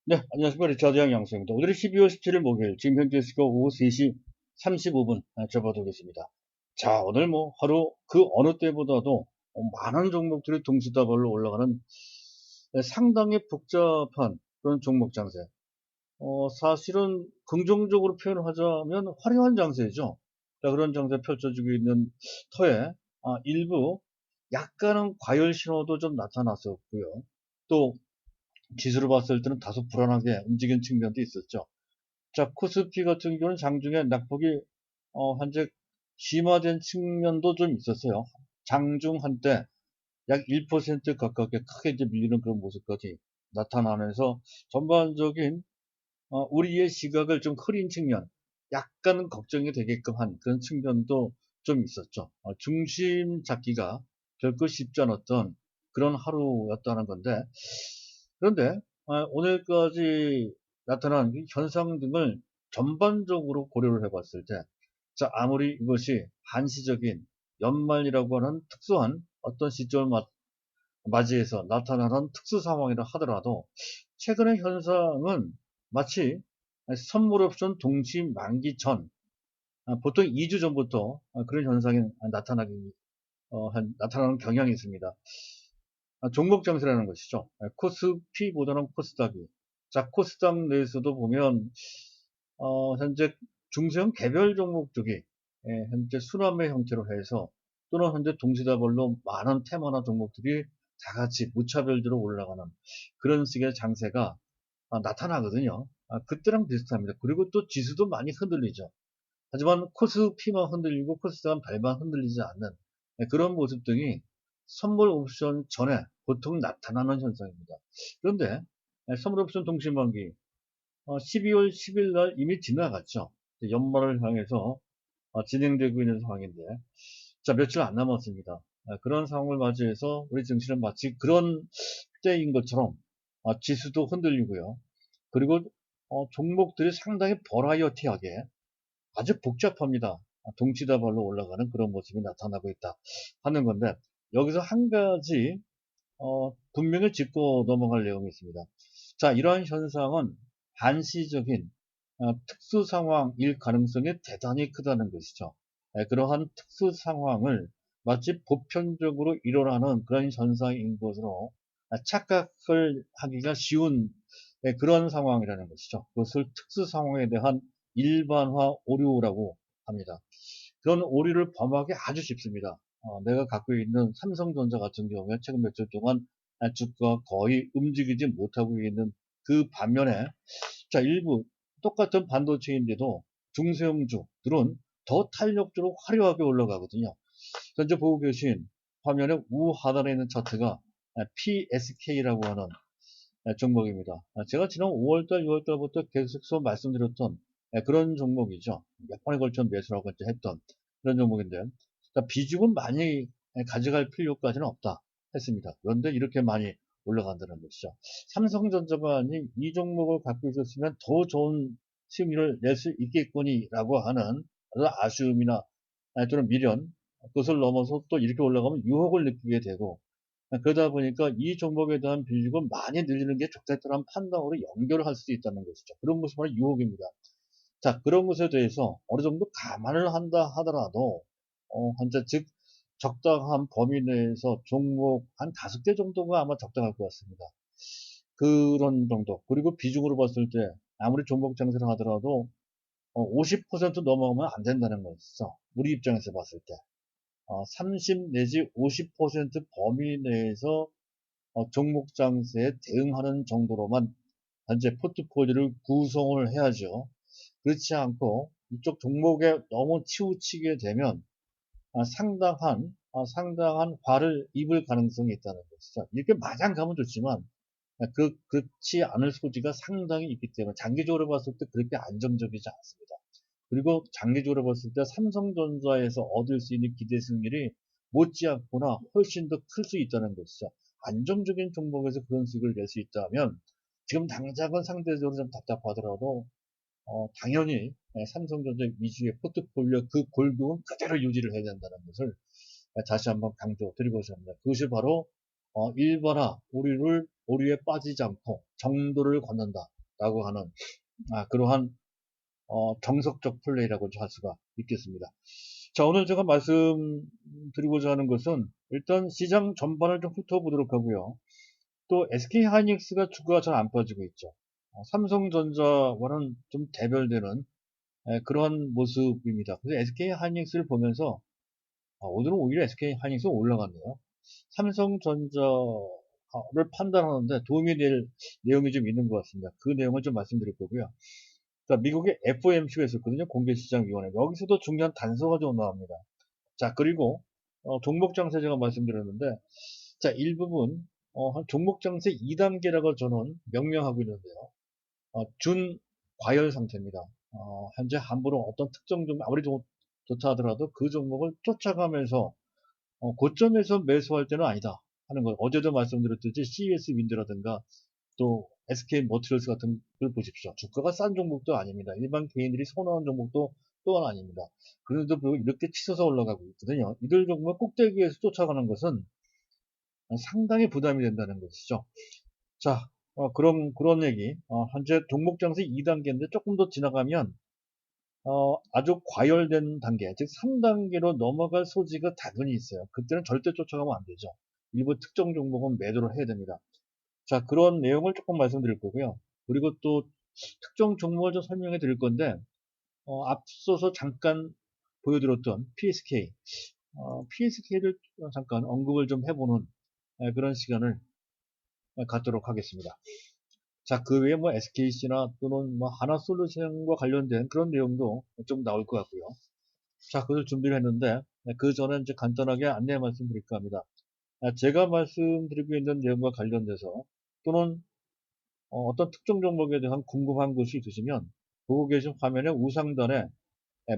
네, 안녕하십니까. 리차드 양양수입니다. 오늘이 12월 17일 목요일, 지금 현재 시각 오후 3시 35분 접어들겠습니다. 자, 오늘 뭐 하루 그 어느 때보다도 많은 종목들이 동시다발로 올라가는 상당히 복잡한 그런 종목 장세. 사실은 긍정적으로 표현을 하자면 화려한 장세죠. 자, 그런 장세 펼쳐지고 있는 터에 일부 약간은 과열 신호도 좀 나타났었고요. 또 지수를 봤을 때는 다소 불안하게 움직인 측면도 있었죠. 자, 코스피 같은 경우는 장중에 낙폭이 현재 심화된 측면도 좀 있었어요. 장중 한때 약 1% 가깝게 크게 이제 밀리는 그런 모습까지 나타나면서 전반적인 우리의 시각을 좀 흐린 측면, 약간 걱정이 되게끔 한 그런 측면도 좀 있었죠. 중심 잡기가 결코 쉽지 않았던 그런 하루였다는 건데, 그런데 오늘까지 나타난 이 현상 등을 전반적으로 고려를 해봤을 때, 자, 아무리 이것이 한시적인 연말이라고 하는 특수한 어떤 시점을 맞이해서 나타나는 특수 상황이라 하더라도 최근의 현상은 마치 선물 옵션 동시 만기 전 보통 2주 전부터 그런 현상이 나타나는 경향이 있습니다. 종목 장세라는 것이죠. 코스피보다는 코스닥이. 자, 코스닥 내에서도 보면 현재 중소형 개별 종목들이 현재 순환매 형태로 해서 또는 현재 동시다발로 많은 테마나 종목들이 다 같이 무차별적으로 올라가는 그런 식의 장세가 나타나거든요. 그때랑 비슷합니다. 그리고 또 지수도 많이 흔들리죠. 하지만 코스피만 흔들리고 코스닥은 발만 흔들리지 않는 그런 모습 등이 선물 옵션 전에 보통 나타나는 현상입니다. 그런데 선물 옵션 동시만기 12월 10일 날 이미 지나갔죠. 연말을 향해서 진행되고 있는 상황인데, 자, 며칠 안 남았습니다. 그런 상황을 맞이해서 우리 증시는 마치 그런 때인 것처럼 지수도 흔들리고요. 그리고 종목들이 상당히 버라이어티하게 아주 복잡합니다. 동시다발로 올라가는 그런 모습이 나타나고 있다 하는 건데, 여기서 한 가지 분명히 짚고 넘어갈 내용이 있습니다. 자, 이러한 현상은 한시적인 특수 상황일 가능성이 대단히 크다는 것이죠. 그러한 특수 상황을 마치 보편적으로 일어나는 그런 현상인 것으로 착각을 하기가 쉬운 그런 상황이라는 것이죠. 그것을 특수 상황에 대한 일반화 오류라고 합니다. 그런 오류를 범하기 아주 쉽습니다. 내가 갖고 있는 삼성전자 같은 경우에 최근 며칠 동안 주가 거의 움직이지 못하고 있는 그 반면에, 자, 일부 똑같은 반도체인데도 중소형주들은 더 탄력적으로 화려하게 올라가거든요. 현재 보고 계신 화면의 우하단에 있는 차트가 PSK라고 하는 종목입니다. 제가 지난 5월달, 6월달부터 계속해서 말씀드렸던 그런 종목이죠. 몇 번에 걸쳐 매수라고 했던 그런 종목인데, 비중은 많이 가져갈 필요까지는 없다 했습니다. 그런데 이렇게 많이 올라간다는 것이죠. 삼성전자가 아닌 이 종목을 갖고 있었으면 더 좋은 수익률을 낼 수 있겠거니라고 하는 아쉬움이나 또는 미련, 그것을 넘어서 또 이렇게 올라가면 유혹을 느끼게 되고, 그러다 보니까 이 종목에 대한 비중은 많이 늘리는 게 적절한 판단으로 연결을 할 수 있다는 것이죠. 그런 것이 바로 유혹입니다. 자, 그런 것에 대해서 어느 정도 감안을 한다 하더라도, 현재 즉, 적당한 범위 내에서 종목 한 5개 정도가 아마 적당할 것 같습니다. 그런 정도. 그리고 비중으로 봤을 때, 아무리 종목 장세를 하더라도, 50% 넘어가면 안 된다는 것이죠. 우리 입장에서 봤을 때. 30 내지 50% 범위 내에서 종목 장세에 대응하는 정도로만 현재 포트폴리오를 구성을 해야죠. 그렇지 않고 이쪽 종목에 너무 치우치게 되면 상당한 화를 입을 가능성이 있다는 것이죠. 이렇게 마냥 가면 좋지만 그렇지 않을 소지가 상당히 있기 때문에 장기적으로 봤을 때 그렇게 안정적이지 않습니다. 그리고 장기적으로 봤을 때 삼성전자에서 얻을 수 있는 기대 승률이 못지않거나 훨씬 더 클 수 있다는 것이죠. 안정적인 종목에서 그런 수익을 낼 수 있다면 지금 당장은 상대적으로 좀 답답하더라도 당연히 삼성전자 위주의 포트폴리오 그 골격은 그대로 유지를 해야 된다는 것을 다시 한번 강조드리고 싶습니다. 그것이 바로 일반화 오류를 오류에 빠지지 않고 정도를 걷는다라고 하는 그러한 정석적 플레이라고 할 수가 있겠습니다. 자, 오늘 제가 말씀드리고자 하는 것은 일단 시장 전반을 좀 훑어보도록 하고요. 또 SK하이닉스가 주가가 잘 안 빠지고 있죠. 삼성전자와는 좀 대별되는 그런 모습입니다. 그래서 SK하이닉스를 보면서 오늘은 오히려 SK하이닉스가 올라갔네요. 삼성전자를 판단하는데 도움이 될 내용이 좀 있는 것 같습니다. 그 내용을 좀 말씀드릴 거고요. 자, 미국의 FOMC가 있었거든요. 공개시장위원회. 여기서도 중요한 단서가 좀 나옵니다. 자, 그리고 종목 장세 제가 말씀드렸는데, 자, 일부분 종목 장세 2단계라고 저는 명명하고 있는데요. 준 과열 상태입니다. 현재 함부로 어떤 특정 종목 아무리 좋다 하더라도 그 종목을 쫓아가면서 고점에서 매수할 때는 아니다 하는 거. 어제도 말씀드렸듯이 CES 윈드라든가 또 SK 머티리얼스 같은 걸 보십시오. 주가가 싼 종목도 아닙니다. 일반 개인들이 선호하는 종목도 또한 아닙니다. 그런데도 불구하고 이렇게 치솟아 올라가고 있거든요. 이들 종목 꼭대기에서 쫓아가는 것은 상당히 부담이 된다는 것이죠. 자, 그런 얘기. 현재 종목 장세 2단계인데 조금 더 지나가면 아주 과열된 단계, 즉 3단계로 넘어갈 소지가 다분히 있어요. 그때는 절대 쫓아가면 안 되죠. 일부 특정 종목은 매도를 해야 됩니다. 자, 그런 내용을 조금 말씀드릴 거고요. 그리고 또 특정 종목을 좀 설명해 드릴 건데, 앞서서 잠깐 보여드렸던 PSK, PSK를 잠깐 언급을 좀 해보는 그런 시간을 갖도록 하겠습니다. 자, 그 외에 뭐 SKC나 또는 뭐 하나솔루션과 관련된 그런 내용도 좀 나올 것 같고요. 자, 그걸 준비를 했는데, 그 전에 이제 간단하게 안내 말씀드릴까 합니다. 제가 말씀드리고 있는 내용과 관련돼서 또는 어떤 특정 종목에 대한 궁금한 것이 있으시면 보고 계신 화면의 우상단에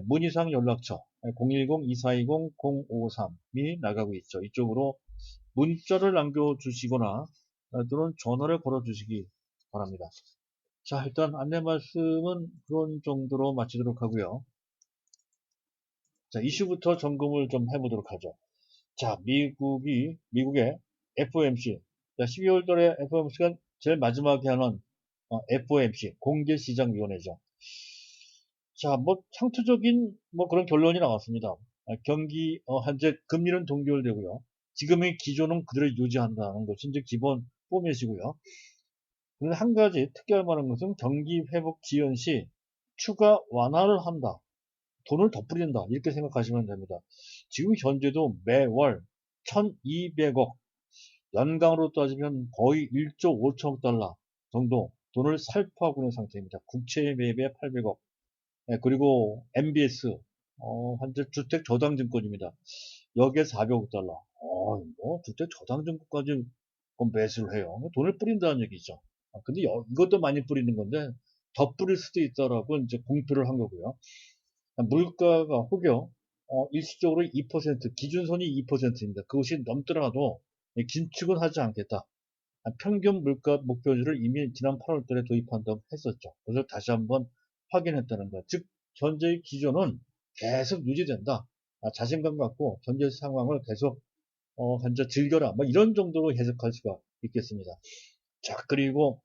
문의사항 연락처 010-2420-0553이 나가고 있죠. 이쪽으로 문자를 남겨주시거나 또는 전화를 걸어주시기 바랍니다. 자, 일단 안내 말씀은 그런 정도로 마치도록 하고요. 자, 이슈부터 점검을 좀 해보도록 하죠. 자, 미국의 FOMC. 자, 12월 달에 FOMC가 제일 마지막에 하는 FOMC, 공개시장위원회죠. 자, 뭐, 상투적인 뭐 그런 결론이 나왔습니다. 현재 금리는 동결되고요. 지금의 기조는 그대로 유지한다는 것이 이제 기본 포맷이고요. 그런데 한 가지 특이할 만한 것은 경기 회복 지연 시 추가 완화를 한다. 돈을 더 뿌린다. 이렇게 생각하시면 됩니다. 지금 현재도 매월 1200억, 연간으로 따지면 거의 1조 5천억 달러 정도 돈을 살포하고 있는 상태입니다. 국채 매입에 800억. 그리고 MBS, 현재 주택 저당증권입니다. 여기에 400억 달러. 뭐, 주택 저당증권까지 매수를 해요. 돈을 뿌린다는 얘기죠. 근데 이것도 많이 뿌리는 건데, 더 뿌릴 수도 있다라고 이제 공표를 한 거고요. 물가가 혹여 일시적으로 2%, 기준선이 2%입니다. 그것이 넘더라도 긴축은 하지 않겠다. 평균 물가 목표치를 이미 지난 8월 달에 도입한다고 했었죠. 그래서 다시 한번 확인했다는 것. 즉, 현재의 기조는 계속 유지된다. 자신감 갖고 현재 상황을 계속 현재 즐겨라. 뭐 이런 정도로 해석할 수가 있겠습니다. 자, 그리고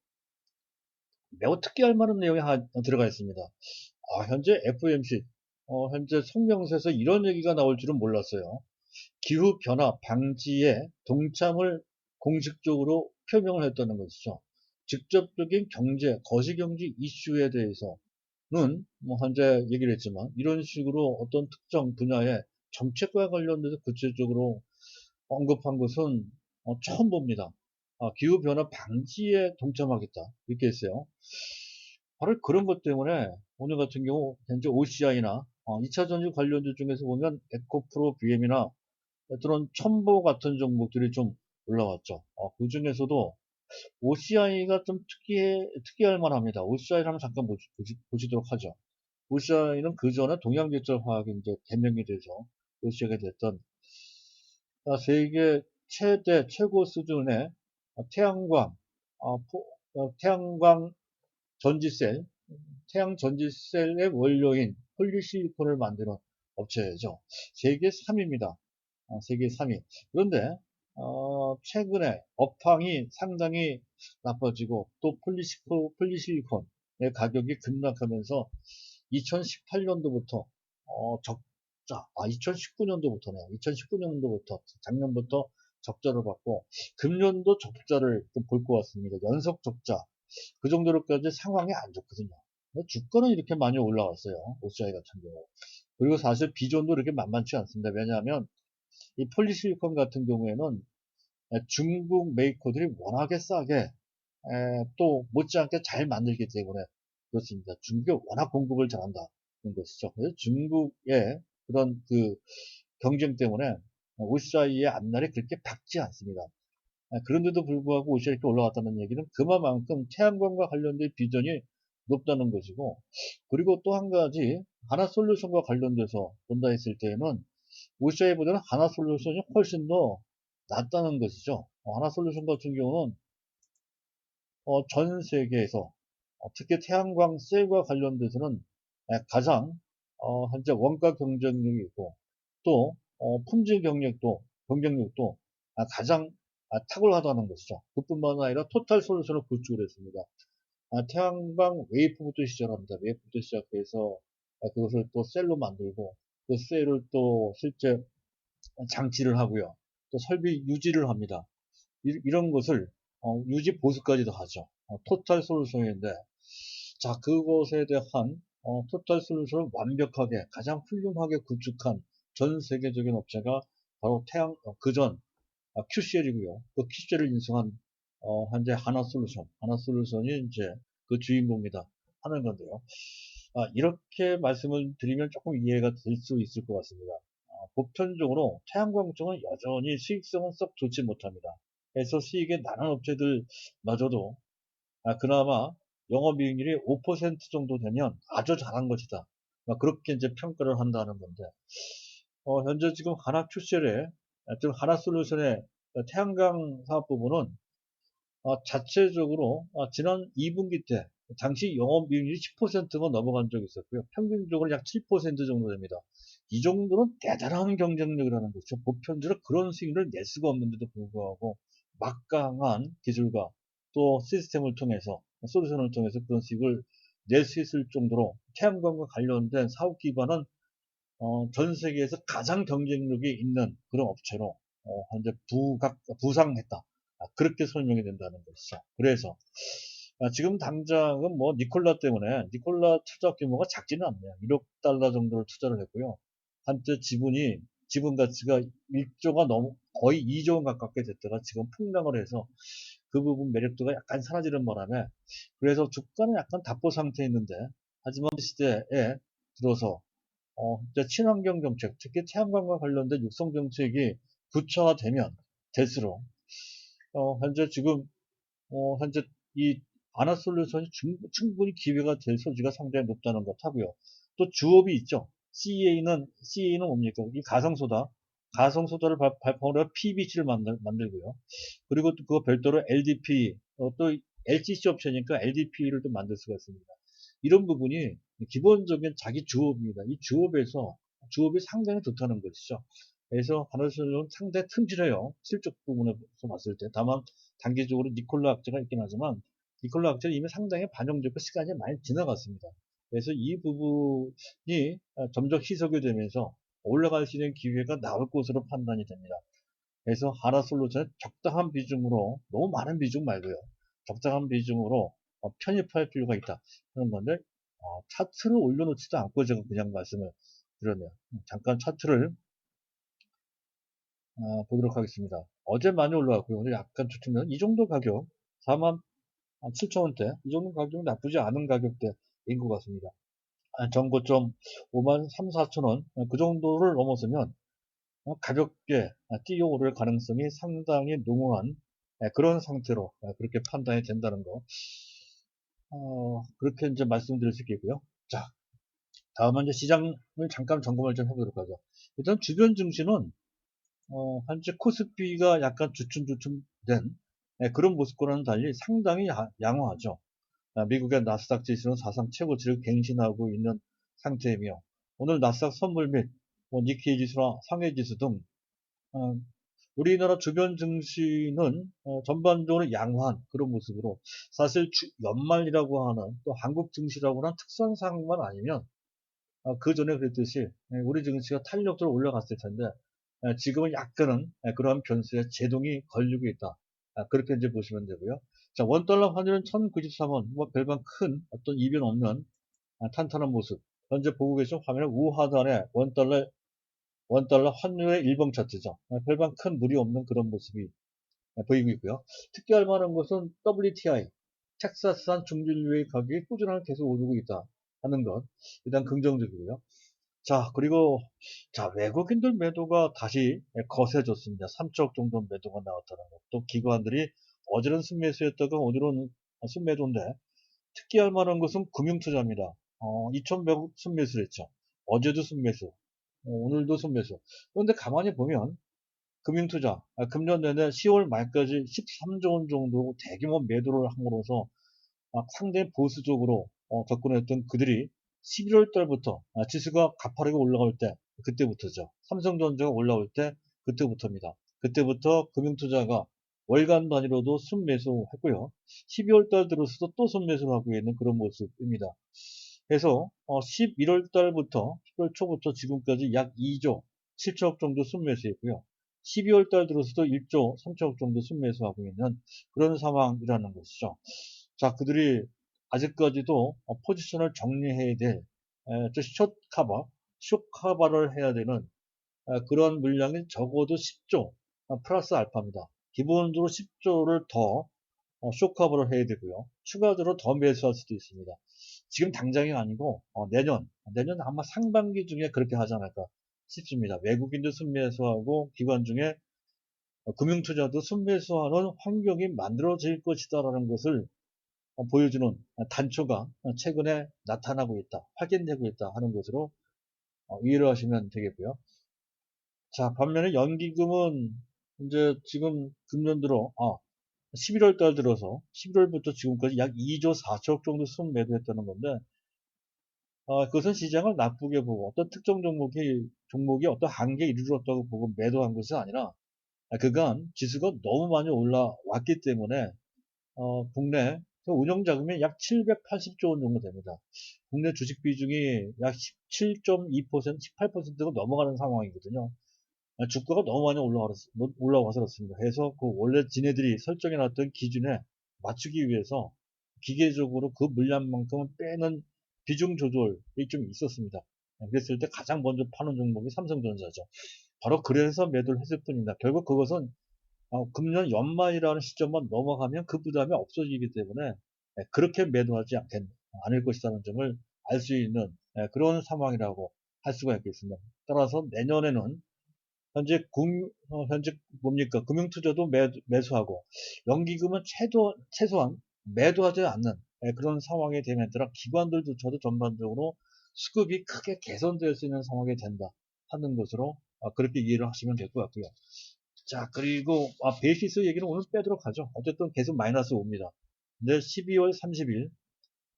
매우 특이할 만한 내용이 하나 들어가 있습니다. 현재 FOMC, 현재 성명서에서 이런 얘기가 나올 줄은 몰랐어요. 기후변화 방지에 동참을 공식적으로 표명을 했다는 것이죠. 직접적인 거시경제 이슈에 대해서는 뭐 현재 얘기를 했지만 이런 식으로 어떤 특정 분야의 정책과 관련돼서 구체적으로 언급한 것은 처음 봅니다. 기후변화 방지에 동참하겠다. 이렇게 했어요. 바로 그런 것 때문에 오늘 같은 경우 현재 OCI나 2차 전지 관련주 중에서 보면 에코프로 BM이나 또는 첨보 같은 종목들이 좀 올라왔죠. 그 중에서도 OCI가 좀 특이할 만합니다. OCI를 한번 잠깐 보시도록 하죠. OCI는 그 전에 동양제철화학이 이제 개명이 돼서 OCI가 됐던 세계 최고 수준의 태양광, 태양광 전지셀, 태양 전지셀의 원료인 폴리실리콘을 만드는 업체죠. 세계 3위입니다. 세계 3위. 그런데 최근에 업황이 상당히 나빠지고 또 폴리실리콘의 가격이 급락하면서 2018년도부터 적자, 2019년도부터네요. 2019년도부터 작년부터 적자를 받고 금년도 적자를 볼 것 같습니다. 연속 적자. 그 정도로까지 상황이 안 좋거든요. 주가는 이렇게 많이 올라왔어요. OCI 같은 경우. 그리고 사실 비전도 이렇게 만만치 않습니다. 왜냐하면 이 폴리실리콘 같은 경우에는 중국 메이커들이 워낙에 싸게 또 못지않게 잘 만들기 때문에 그렇습니다. 중국이 워낙 공급을 잘한다는 것이죠. 그래서 중국의 그런 그 경쟁 때문에 OCI의 앞날이 그렇게 밝지 않습니다. 그런데도 불구하고 OCI 이렇게 올라갔다는 얘기는 그만큼 태양광과 관련된 비전이 높다는 것이고, 그리고 또 한 가지 하나솔루션과 관련돼서 본다 했을 때에는 OCI보다는 하나솔루션이 훨씬 더 낫다는 것이죠. 하나솔루션 같은 경우는 전 세계에서 특히 태양광 셀과 관련돼서는 가장 현재 원가 경쟁력이 있고 또 품질 경쟁력도 가장 탁월하다는 것이죠. 그뿐만 아니라 토탈 솔루션을 구축을 했습니다. 태양광 웨이프부터 시작합니다. 웨이프부터 시작해서 그것을 또 셀로 만들고 그 셀을 또 실제 장치를 하고요. 또 설비 유지를 합니다. 이런 것을 유지 보수까지도 하죠. 토탈 솔루션인데 자 그것에 대한 토탈 솔루션을 완벽하게 가장 훌륭하게 구축한 전 세계적인 업체가 바로 그전 QCL이고요. 그 QCL을 인수한 현재 하나솔루션이 이제 그 주인공이다 하는 건데요. 이렇게 말씀을 드리면 조금 이해가 될 수 있을 것 같습니다. 보편적으로 태양광 쪽은 여전히 수익성은 썩 좋지 못합니다. 그래서 수익이 나는 업체들마저도 그나마 영업이익률이 5% 정도 되면 아주 잘한 것이다. 그렇게 이제 평가를 한다는 건데 현재 지금 하나 QCL의 즉 하나솔루션의 태양광 사업 부분은 자체적으로 지난 2분기 때 당시 영업이익률이 10%가 넘어간 적이 있었고요. 평균적으로 약 7% 정도 됩니다. 이 정도는 대단한 경쟁력이라는 거죠. 보편적으로 그런 수익을 낼 수가 없는데도 불구하고 막강한 기술과 또 시스템을 통해서 솔루션을 통해서 그런 수익을 낼 수 있을 정도로 태양광과 관련된 사업 기반은 전 세계에서 가장 경쟁력이 있는 그런 업체로 현재 부상했다. 그렇게 설명이 된다는 것이죠. 그래서 지금 당장은 뭐 니콜라 투자 규모가 작지는 않네요. 1억 달러 정도를 투자를 했고요. 한때 지분 가치가 1조가 넘어 거의 2조 원 가깝게 됐다가 지금 폭락을 해서 그 부분 매력도가 약간 사라지는 바람에 그래서 주가는 약간 답보 상태에 있는데 하지만 시대에 들어서 이제 친환경 정책, 특히 태양광과 관련된 육성 정책이 구체화되면 될수록 현재 지금 현재 이 아나솔루션이 충분히 기회가 될 소지가 상당히 높다는 것 하고요. 또 주업이 있죠. CEA는 뭡니까? 이 가성소다를 발포하려 PVC를 만들고요. 그리고 또 그거 별도로 LDP, 또 LCC 업체니까 LDP를 또 만들 수가 있습니다. 이런 부분이 기본적인 자기 주업입니다. 이 주업이 상당히 좋다는 것이죠. 그래서 하나솔루션은 상당히 튼실해요. 실적 부분에서 봤을 때. 다만 단기적으로 니콜라 악재가 있긴 하지만 니콜라 악재는 이미 상당히 반영되고 시간이 많이 지나갔습니다. 그래서 이 부분이 점점 희석이 되면서 올라갈 수 있는 기회가 나올 것으로 판단이 됩니다. 그래서 하나솔루션은 적당한 비중으로 너무 많은 비중 말고요. 적당한 비중으로 편입할 필요가 있다 하는 건데 차트를 올려놓지도 않고 제가 그냥 말씀을 드렸네요. 잠깐 차트를 보도록 하겠습니다. 어제 많이 올라왔고요. 오늘 약간 주춤면 이 정도 가격 47,000원대 이 정도 가격은 나쁘지 않은 가격대인 것 같습니다. 전고점 5만 3, 4천원 그 정도를 넘었으면 가볍게 뛰어오를 가능성이 상당히 농후한 그런 상태로 그렇게 판단이 된다는 거 그렇게 이제 말씀드릴 수 있겠고요. 자, 다음은 이제 시장을 잠깐 점검을 좀 해보도록 하죠. 일단 주변 증시는 현재 코스피가 약간 주춤주춤된 그런 모습과는 달리 상당히 양호하죠. 미국의 나스닥 지수는 사상 최고치를 갱신하고 있는 상태이며 오늘 나스닥 선물 및 니케이 지수나 상해 지수 등 우리나라 주변 증시는 전반적으로 양호한 그런 모습으로 사실 연말이라고 하는 또 한국 증시라고 하는 특수한 상황만 아니면 그 전에 그랬듯이 우리 증시가 탄력적으로 올라갔을 텐데 지금은 약간은 그러한 변수에 제동이 걸리고 있다. 그렇게 이제 보시면 되고요. 자, 원달러 환율은 1093원, 뭐 별반 큰 어떤 이변 없는 탄탄한 모습. 현재 보고 계신 화면의 우하단에 원달러 환율의 일봉 차트죠. 별반 큰 무리 없는 그런 모습이 보이고 있고요. 특히할 만한 것은 WTI, 텍사스산 중진유의 가격이 꾸준하게 계속 오르고 있다 하는 것. 일단 긍정적이고요. 자, 그리고 자, 외국인들 매도가 다시 거세졌습니다. 3조 정도 매도가 나왔다는 것. 또 기관들이 어제는 순매수였다가 오늘은 순매도인데 특히할 만한 것은 금융투자입니다. 2,100억 순매수를 했죠. 어제도 순매수, 오늘도 순매수. 그런데 가만히 보면 금융투자, 금년 내내 10월 말까지 13조 원 정도 대규모 매도를 함으로써 상당히 보수적으로 접근했던 그들이 11월 달부터 지수가 가파르게 올라갈 때 그때부터죠. 삼성전자가 올라올 때 그때부터입니다. 그때부터 금융투자가 월간 단위로도 순매수했고요. 12월 달 들어서도 또 순매수를 하고 있는 그런 모습입니다. 그래서 11월 달부터 10월 초부터 지금까지 약 2조 7천억 정도 순매수했고요. 12월 달 들어서도 1조 3천억 정도 순매수하고 있는 그런 상황이라는 것이죠. 자, 그들이 아직까지도 포지션을 정리해야 될, 숏커버를 해야 되는 그런 물량이 적어도 10조 플러스 알파입니다. 기본적으로 10조를 더 숏커버를 해야 되고요. 추가적으로 더 매수할 수도 있습니다. 지금 당장이 아니고 내년 아마 상반기 중에 그렇게 하지 않을까 싶습니다. 외국인도 순매수하고 기관 중에 금융투자도 순매수하는 환경이 만들어질 것이다라는 것을 보여주는 단초가 최근에 나타나고 있다, 확인되고 있다 하는 것으로 이해를 하시면 되겠고요. 자, 반면에 연기금은 이제 지금 금년 들어 11월 달 들어서 11월부터 지금까지 약 2조 4천억 정도 순매도했다는 건데 그것은 시장을 나쁘게 보고 어떤 특정 종목이 어떤 한계에 이르렀다고 보고 매도한 것이 아니라 그간 지수가 너무 많이 올라왔기 때문에 국내 운용 자금이 약 780조 원 정도 됩니다. 국내 주식 비중이 약 17.2%, 18%가 넘어가는 상황이거든요. 주가가 너무 많이 올라와서 그렇습니다. 그래서 그 원래 지네들이 설정해놨던 기준에 맞추기 위해서 기계적으로 그 물량만큼은 빼는 비중 조절이 좀 있었습니다. 그랬을 때 가장 먼저 파는 종목이 삼성전자죠. 바로 그래서 매도를 했을 뿐입니다. 결국 그것은 금년 연말이라는 시점만 넘어가면 그 부담이 없어지기 때문에 그렇게 매도하지 않을 것이라는 점을 알 수 있는 그런 상황이라고 할 수가 있겠습니다. 따라서 내년에는 현재 뭡니까? 금융투자도 매수하고 연기금은 최소한 매도하지 않는 그런 상황이 되면 따라 기관들조차도 전반적으로 수급이 크게 개선될 수 있는 상황이 된다 하는 것으로 그렇게 이해를 하시면 될 것 같고요. 자, 그리고 베이시스 얘기는 오늘 빼도록 하죠. 어쨌든 계속 마이너스 옵니다. 근데 12월 30일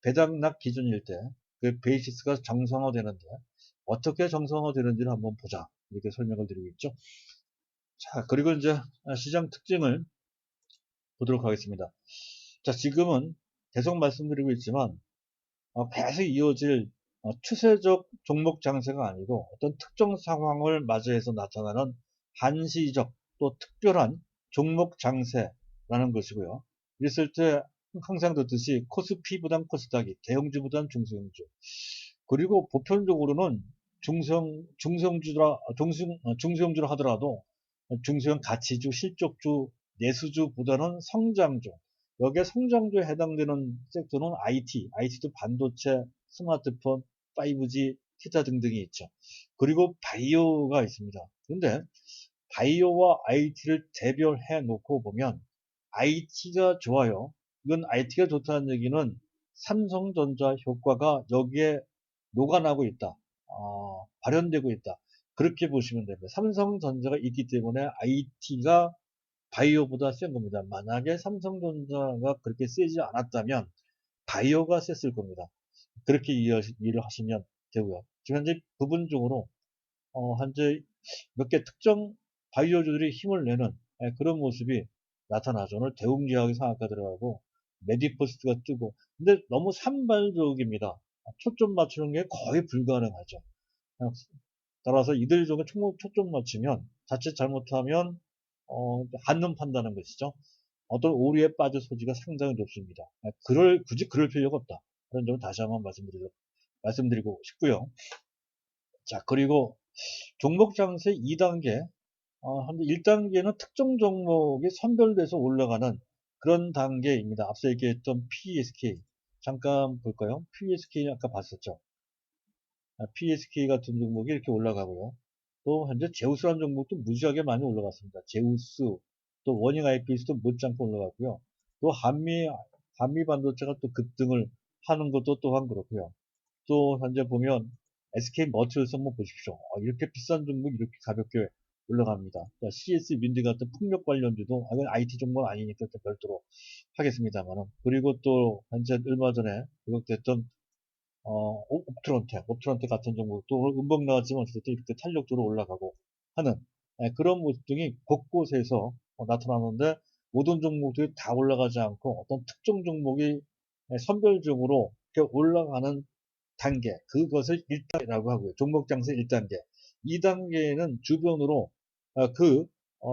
배당락 기준일 때 그 베이시스가 정상화되는데 어떻게 정상화되는지를 한번 보자. 이렇게 설명을 드리고 있죠. 자, 그리고 이제 시장 특징을 보도록 하겠습니다. 자, 지금은 계속 말씀드리고 있지만 계속 이어질 추세적 종목 장세가 아니고 어떤 특정 상황을 맞이해서 나타나는 한시적 또 특별한 종목 장세라는 것이고요. 이랬을 때 항상 듣듯이 코스피보단 코스닥이, 대형주보단 중소형주. 그리고 보편적으로는 중소형주라 하더라도 중소형 가치주, 실적주, 내수주보다는 성장주. 여기에 성장주에 해당되는 섹터는 IT도 반도체, 스마트폰, 5G, 기타 등등이 있죠. 그리고 바이오가 있습니다. 그런데 바이오와 IT를 대별해 놓고 보면 IT가 좋아요. 이건 IT가 좋다는 얘기는 삼성전자 효과가 여기에 녹아나고 있다. 발현되고 있다. 그렇게 보시면 됩니다. 삼성전자가 있기 때문에 IT가 바이오보다 센 겁니다. 만약에 삼성전자가 그렇게 세지 않았다면 바이오가 셌을 겁니다. 그렇게 이해를 하시면 되고요. 지금 현재 부분적으로 현재 몇 개 특정 바이오주들이 힘을 내는 그런 모습이 나타나죠. 오늘 대웅제약이 상한가 들어가고 메디포스트가 뜨고 근데 너무 산발적입니다. 초점 맞추는 게 거의 불가능하죠. 따라서 이들 중에 초점 맞추면 자칫 잘못하면 한눈 판다는 것이죠. 어떤 오류에 빠질 소지가 상당히 높습니다. 굳이 그럴 필요가 없다. 그런 점을 다시 한번 말씀드리고 싶고요. 자, 그리고 종목 장세 2단계, 한 1단계는 특정 종목이 선별돼서 올라가는 그런 단계입니다. 앞서 얘기했던 PSK. 잠깐 볼까요? PSK 아까 봤었죠. PSK 같은 종목이 이렇게 올라가고요. 또 현재 제우스라는 종목도 무지하게 많이 올라갔습니다. 제우스, 또 워닝 IPS도 못지않고 올라갔고요. 또 한미 반도체가 또 급등을 하는 것도 또한 그렇고요. 또 현재 보면 SK 머티리얼스 한번 보십시오. 이렇게 비싼 종목이 이렇게 가볍게 올라갑니다. CS 윈드 같은 풍력 관련주도 이건 IT 종목은 아니니까 별도로 하겠습니다만은 그리고 또 현재 얼마 전에 구독됐던 옵트론텍 같은 종목도 음봉 나왔지만 어쨌든 이렇게 탄력적으로 올라가고 하는 그런 모습 등이 곳곳에서 나타나는데 모든 종목들이 다 올라가지 않고 어떤 특정 종목이 선별적으로 이렇게 올라가는 단계, 그것을 1단계라고 하고요. 종목 장세 1단계. 2단계는 주변으로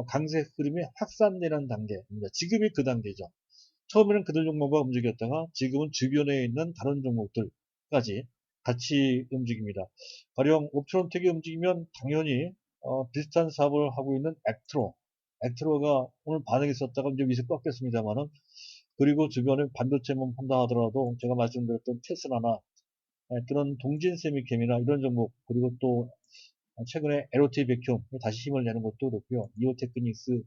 강세 흐름이 확산되는 단계입니다. 지금이 그 단계죠. 처음에는 그들 종목만 움직였다가 지금은 주변에 있는 다른 종목들까지 같이 움직입니다. 가령 옵트론텍이 움직이면 당연히 비슷한 사업을 하고 있는 액트로가 오늘 반응이 있었다가 이제 위세 꺾였습니다만은 그리고 주변에 반도체만 판다 하더라도 제가 말씀드렸던 테슬라나 그런 동진세미캠이나 이런 종목 그리고 또 최근에 LOT 백큐 다시 힘을 내는 것도 그렇고요. 이오테크닉스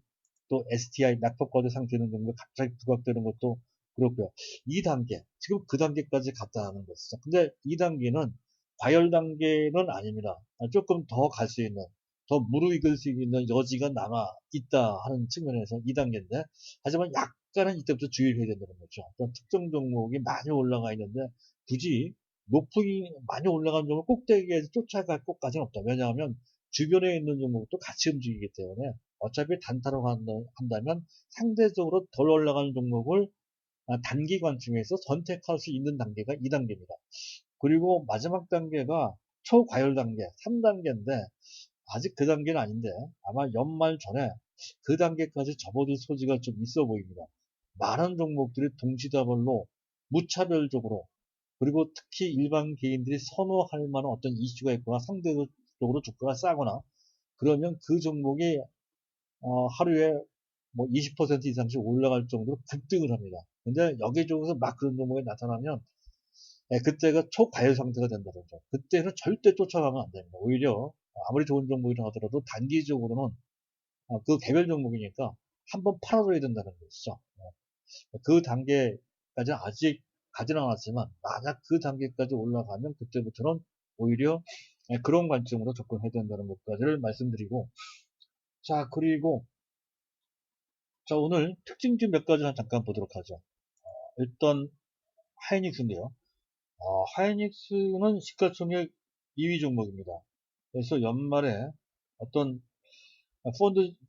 또 STI 낙폭과대 상태는 정도 갑자기 부각되는 것도 그렇고요. 2단계 지금 그 단계까지 갔다는 것이죠. 근데 2단계는 과열 단계는 아닙니다. 조금 더 갈 수 있는 더 무르익을 수 있는 여지가 남아 있다 하는 측면에서 2단계인데 하지만 약간은 이때부터 주의를 해야 된다는 거죠. 어떤 특정 종목이 많이 올라가 있는데 굳이 높이 많이 올라간 종목 꼭대기에서 쫓아갈 것까지는 없다. 왜냐하면 주변에 있는 종목도 같이 움직이기 때문에 어차피 단타로 한다면 상대적으로 덜 올라가는 종목을 단기 관점에서 선택할 수 있는 단계가 2단계입니다. 그리고 마지막 단계가 초과열 단계 3단계인데 아직 그 단계는 아닌데 아마 연말 전에 그 단계까지 접어들 소지가 좀 있어 보입니다. 많은 종목들이 동시다발로 무차별적으로 그리고 특히 일반 개인들이 선호할 만한 어떤 이슈가 있거나 상대적으로 주가가 싸거나 그러면 그 종목이 하루에 뭐 20% 이상씩 올라갈 정도로 급등을 합니다. 근데 여기저기서 막 그런 종목이 나타나면 그때가 초과열 상태가 된다는 거죠. 그때는 절대 쫓아가면 안 됩니다. 오히려 아무리 좋은 종목이라 하더라도 단기적으로는 그 개별 종목이니까 한번 팔아줘야 된다는 것이죠. 그 단계까지는 아직 가진 않았지만 만약 그 단계까지 올라가면 그때부터는 오히려 그런 관점으로 접근해야 된다는 것까지를 말씀드리고 자 그리고 자 오늘 특징주 몇 가지 잠깐 보도록 하죠. 일단 하이닉스인데요. 하이닉스는 시가총액 2위 종목입니다. 그래서 연말에 어떤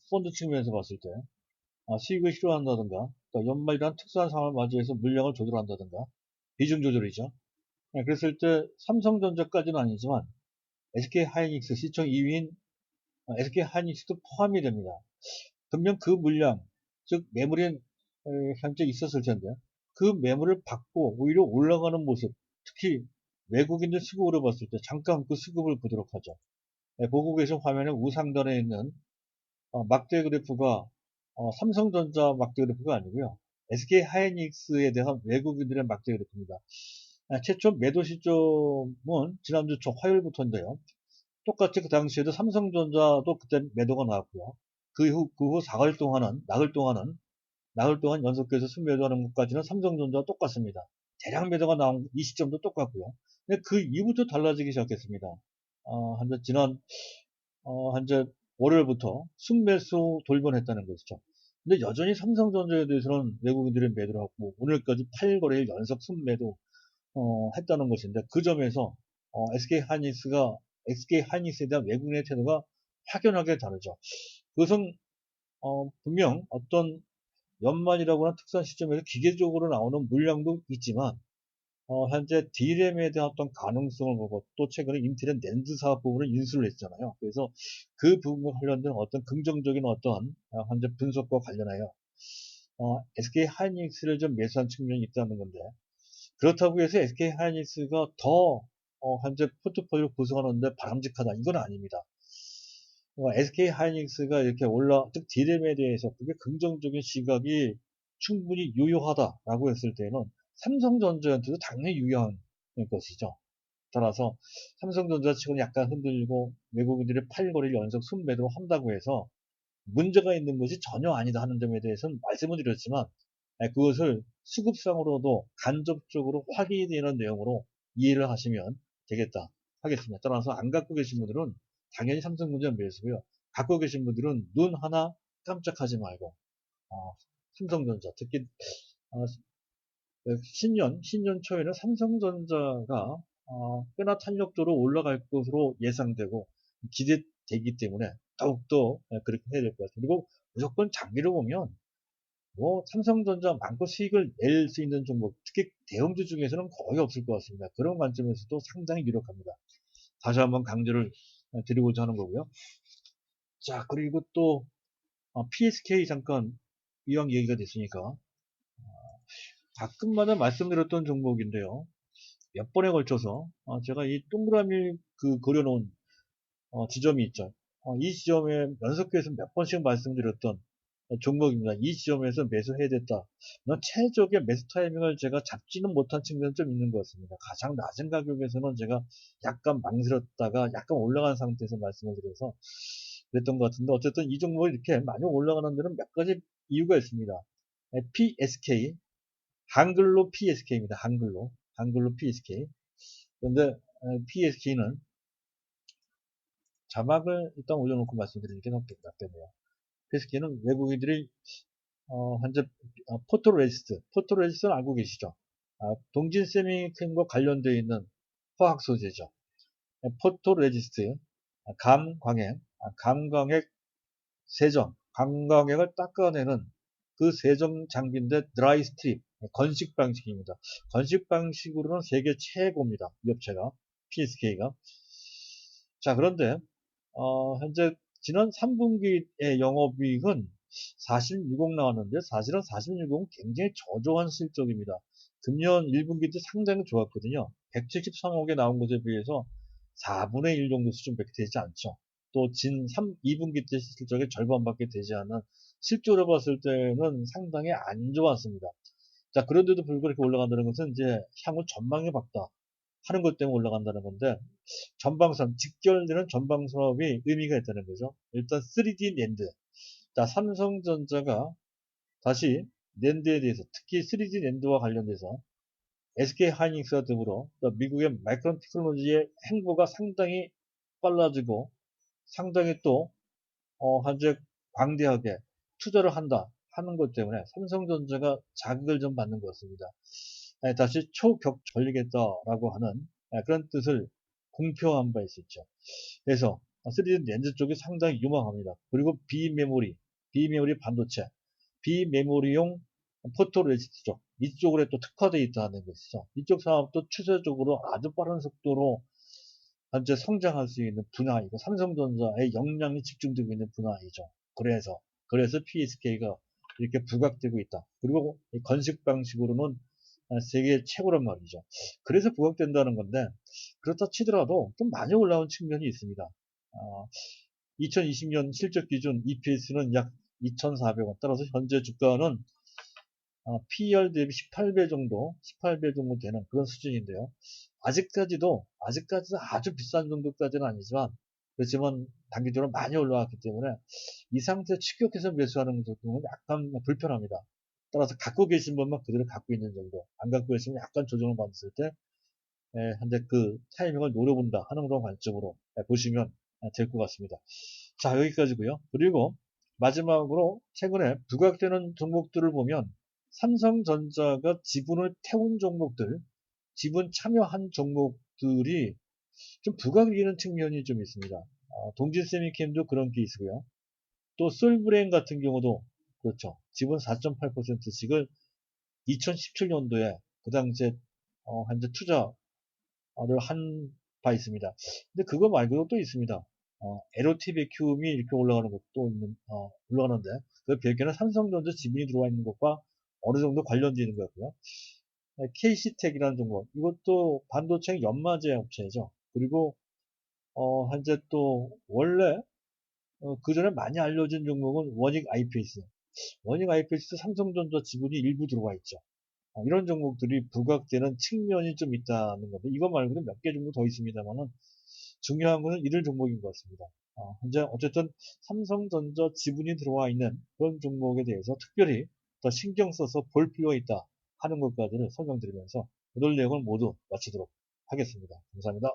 펀드 측면에서 봤을 때 수익을 실현한다든가 연말이란 특수한 상황을 맞이해서 물량을 조절한다든가 비중 조절이죠. 그랬을 때 삼성전자까지는 아니지만 SK하이닉스 시총 2위인 SK하이닉스도 포함이 됩니다. 분명 그 물량, 즉 매물이 현재 있었을 텐데 그 매물을 받고 오히려 올라가는 모습, 특히 외국인들 수급으로 봤을 때 잠깐 그 수급을 보도록 하죠. 보고 계신 화면에 우상단에 있는 막대 그래프가 삼성전자 막대 그래프가 아니고요. SK하이닉스에 대한 외국인들의 막대 그래프입니다. 최초 매도 시점은 지난주 화요일부터인데요. 똑같이 그 당시에도 삼성전자도 그때 매도가 나왔고요. 그 후 4일 동안은, 나흘 동안 연속해서 순매도하는 것까지는 삼성전자와 똑같습니다. 대량 매도가 나온 이 시점도 똑같고요. 근데 그 이후부터 달라지기 시작했습니다. 현재 월요일부터 순매수 돌변했다는 것이죠. 근데 여전히 삼성전자에 대해서는 외국인들이 매도를 하고 오늘까지 8거래일 연속 순매도 했다는 것인데 그 점에서 SK하이닉스에 대한 외국인의 태도가 확연하게 다르죠. 그것은 분명 어떤 연말이라고 하는 특수한 시점에서 기계적으로 나오는 물량도 있지만 현재 D램에 대한 어떤 가능성을 보고 또 최근에 인텔의 낸드 사업 부분을 인수를 했잖아요. 그래서 그 부분과 관련된 어떤 긍정적인 어떤 현재 분석과 관련하여 SK 하이닉스를 좀 매수한 측면이 있다는 건데 그렇다고 해서 SK 하이닉스가 더 현재 포트폴리오 구성하는데 바람직하다 이건 아닙니다. SK 하이닉스가 이렇게 즉 D램에 대해서 그게 긍정적인 시각이 충분히 유효하다라고 했을 때는 삼성전자한테도 당연히 유효한 것이죠. 따라서 삼성전자 측은 약간 흔들리고 외국인들이 팔거리를 연속 순매도로 한다고 해서 문제가 있는 것이 전혀 아니다 하는 점에 대해서는 말씀을 드렸지만 그것을 수급상으로도 간접적으로 확인이 되는 내용으로 이해를 하시면 되겠다 하겠습니다. 따라서 안 갖고 계신 분들은 당연히 삼성전자 매수고요. 갖고 계신 분들은 눈 하나 깜짝하지 말고 삼성전자 특히 어, 신년 초에는 삼성전자가 꽤나 탄력적으로 올라갈 것으로 예상되고 기대되기 때문에 더욱더 그렇게 해야 될 것 같아요. 그리고 무조건 장기로 보면 뭐 삼성전자 많고 수익을 낼 수 있는 종목, 특히 대형주 중에서는 거의 없을 것 같습니다. 그런 관점에서도 상당히 유력합니다. 다시 한번 강조를 드리고자 하는 거고요. 자, 그리고 또 PSK 잠깐 이왕 얘기가 됐으니까 가끔마다 말씀드렸던 종목인데요. 몇 번에 걸쳐서 제가 이 동그라미 그려놓은 지점이 있죠. 이 지점에 연속해서 몇 번씩 말씀드렸던 종목입니다. 이 지점에서 매수해야 됐다. 최적의 매수 타이밍을 제가 잡지는 못한 측면이 좀 있는 것 같습니다. 가장 낮은 가격에서는 제가 약간 망설였다가 약간 올라간 상태에서 말씀을 드려서 그랬던 것 같은데 어쨌든 이 종목이 이렇게 많이 올라가는 데는 몇 가지 이유가 있습니다. PSK, 한글로 PSK입니다. 한글로 PSK. 그런데 PSK는 자막을 일단 올려놓고 말씀드리는 게 낫겠네요. PSK는 외국인들이 현재 포토레지스트는 알고 계시죠? 동진 세미캠과 관련되어 있는 화학 소재죠. 포토레지스트, 감광액 세정, 감광액을 닦아내는 그 세정 장비인데 드라이 스트립, 건식 방식입니다. 건식 방식으로는 세계 최고입니다. 이 업체가, PSK가. 자, 그런데 현재 지난 3분기의 영업이익은 4060 나왔는데 사실은 4060은 굉장히 저조한 실적입니다. 금년 1분기 때 상당히 좋았거든요. 173억에 나온 것에 비해서 4분의 1 정도 수준밖에 되지 않죠. 또 2분기 때 실적의 절반밖에 되지 않은 실적으로 봤을 때는 상당히 안 좋았습니다. 자, 그런데도 불구하고 이렇게 올라간다는 것은 이제 향후 전망이 밝다 하는 것 때문에 올라간다는 건데 전방선, 직결되는 전방 사업이 의미가 있다는 거죠. 일단 3D 낸드. 자, 삼성전자가 다시 낸드에 대해서, 특히 3D 낸드와 관련돼서 SK 하이닉스와 더불어 미국의 마이크론 테크놀로지의 행보가 상당히 빨라지고 상당히 또 현재 광대하게 투자를 한다 하는 것 때문에 삼성전자가 자극을 좀 받는 것 같습니다. 다시 초격 전리겠다라고 하는 그런 뜻을 공표한 바 있었죠. 그래서 3D 렌즈 쪽이 상당히 유망합니다. 그리고 비메모리 반도체, 비메모리용 포토레지스트 쪽, 이쪽으로 또 특화되어 있다는 것이죠. 이쪽 사업도 추세적으로 아주 빠른 속도로 현재 성장할 수 있는 분야이고 삼성전자의 역량이 집중되고 있는 분야이죠. 그래서 PSK가 이렇게 부각되고 있다. 그리고 건식 방식으로는 세계 최고란 말이죠. 그래서 부각된다는 건데 그렇다 치더라도 좀 많이 올라온 측면이 있습니다. 2020년 실적 기준 EPS는 약 2,400원. 따라서 현재 주가는 PER 대비 18배 정도 되는 그런 수준인데요. 아직까지도 아주 비싼 정도까지는 아니지만 그렇지만 단기적으로 많이 올라왔기 때문에 이 상태에 추격해서 매수하는 것은 약간 불편합니다. 따라서 갖고 계신 분만 그대로 갖고 있는 정도, 안 갖고 계시면 약간 조정을 받았을 때 현재 그 타이밍을 노려본다 하는 그런 관점으로 보시면 될 것 같습니다. 자, 여기까지고요. 그리고 마지막으로 최근에 부각되는 종목들을 보면 삼성전자가 지분을 태운 종목들, 지분 참여한 종목들이 좀 부각이 되는 측면이 좀 있습니다. 동진세미캠도 그런 케이스고요. 또 솔브레인 같은 경우도 그렇죠. 지분 4.8%씩을 2017년도에 그 당시에 현재 투자를 한 바 있습니다. 근데 그거 말고도 또 있습니다. LOT 베큐움이 이렇게 올라가는 것도 올라가는데 그 별개는 삼성전자 지분이 들어와 있는 것과 어느 정도 관련되어 있는 거고요. KC텍이라는 종목, 이것도 반도체 연마제 업체죠. 그리고 현재 또 원래 그 전에 많이 알려진 종목은 원익 IPS. 원익 IPS도 삼성전자 지분이 일부 들어와 있죠. 이런 종목들이 부각되는 측면이 좀 있다는 건데, 이거 말고도 몇 개 정도 더 있습니다만은, 중요한 것은 이런 종목인 것 같습니다. 현재 어쨌든 삼성전자 지분이 들어와 있는 그런 종목에 대해서 특별히 더 신경 써서 볼 필요가 있다 하는 것까지를 설명드리면서 오늘 내용을 모두 마치도록 하겠습니다. 감사합니다.